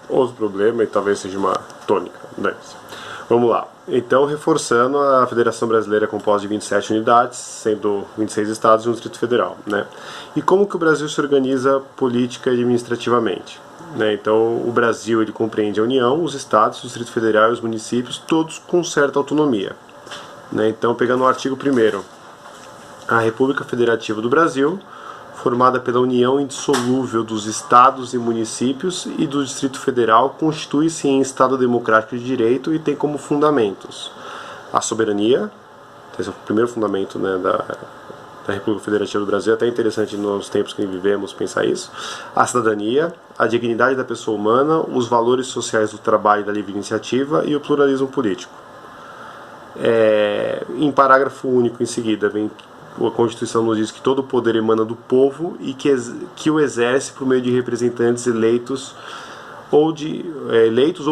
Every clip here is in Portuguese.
outro problema e talvez seja uma tônica. Vamos lá. Então, reforçando, a Federação Brasileira é composta de 27 unidades, sendo 26 estados e um Distrito Federal, né? E como que o Brasil se organiza política e administrativamente? Né? Então, o Brasil ele compreende a União, os estados, o Distrito Federal e os municípios, todos com certa autonomia. Né? Então, pegando o artigo 1º, a República Federativa do Brasil, formada pela união indissolúvel dos estados e municípios e do Distrito Federal, constitui-se em Estado democrático de direito e tem como fundamentos a soberania, esse é o primeiro fundamento, né, da República Federativa do Brasil, é até interessante nos tempos que vivemos pensar isso, a cidadania, a dignidade da pessoa humana, os valores sociais do trabalho e da livre iniciativa e o pluralismo político. Em parágrafo único em seguida vem a Constituição nos diz que todo o poder emana do povo e que o exerce por meio de representantes eleitos ou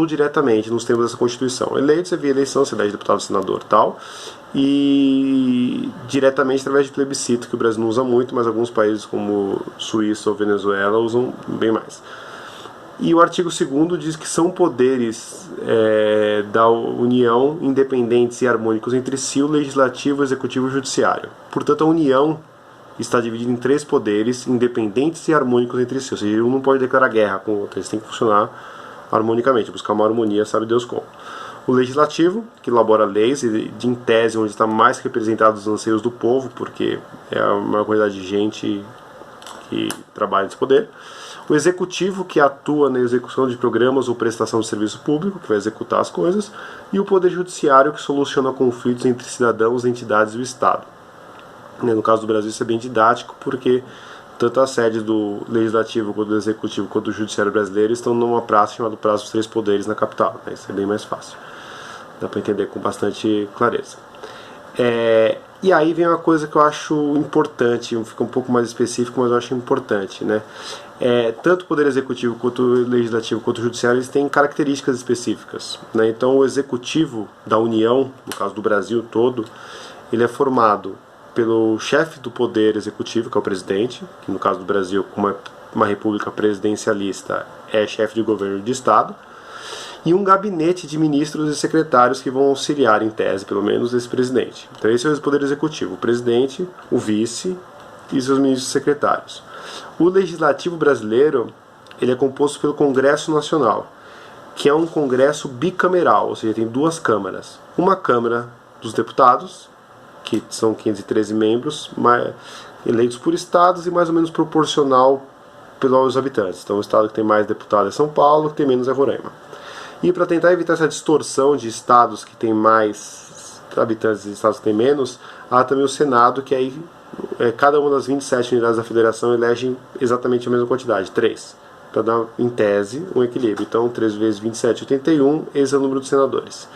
diretamente, nos termos dessa Constituição. Eleitos é via eleição, se elege deputado, senador e tal, e diretamente através de plebiscito, que o Brasil não usa muito, mas alguns países como Suíça ou Venezuela usam bem mais. E o artigo 2º diz que são poderes da União independentes e harmônicos entre si, o Legislativo, o Executivo e o Judiciário. Portanto, a União está dividida em 3 poderes independentes e harmônicos entre si. Ou seja, um não pode declarar guerra com o outro, eles têm que funcionar harmonicamente, buscar uma harmonia, sabe Deus como. O Legislativo, que elabora leis, e em tese onde está mais representados os anseios do povo, porque é a maior quantidade de gente que trabalha nesse poder. O Executivo, que atua na execução de programas ou prestação de serviço público, que vai executar as coisas, e o Poder Judiciário, que soluciona conflitos entre cidadãos, entidades e o Estado. No caso do Brasil isso é bem didático, porque tanto a sede do Legislativo, quanto do Executivo, quanto do Judiciário brasileiro estão numa praça chamada Praça dos Três Poderes na capital. Isso é bem mais fácil. Dá para entender com bastante clareza. E aí vem uma coisa que eu acho importante, fica um pouco mais específico, mas eu acho importante, né? Tanto o Poder Executivo, quanto o Legislativo, quanto o Judiciário, eles têm características específicas, né? Então o Executivo da União, no caso do Brasil todo, ele é formado pelo chefe do Poder Executivo, que é o presidente, que no caso do Brasil, como uma república presidencialista, é chefe de governo de Estado, e um gabinete de ministros e secretários que vão auxiliar, em tese, pelo menos, esse presidente. Então esse é o Poder Executivo, o presidente, o vice e seus ministros e secretários. O Legislativo brasileiro, ele é composto pelo Congresso Nacional, que é um congresso bicameral, ou seja, tem 2 câmaras. Uma Câmara dos Deputados, que são 513 membros, eleitos por estados e mais ou menos proporcional pelos habitantes. Então o estado que tem mais deputados é São Paulo, que tem menos é Roraima. E para tentar evitar essa distorção de estados que tem mais habitantes e estados que tem menos, há também o Senado, que aí cada uma das 27 unidades da federação elege exatamente a mesma quantidade, 3, para dar, em tese, um equilíbrio. Então 3 vezes 27, 81, esse é o número de senadores.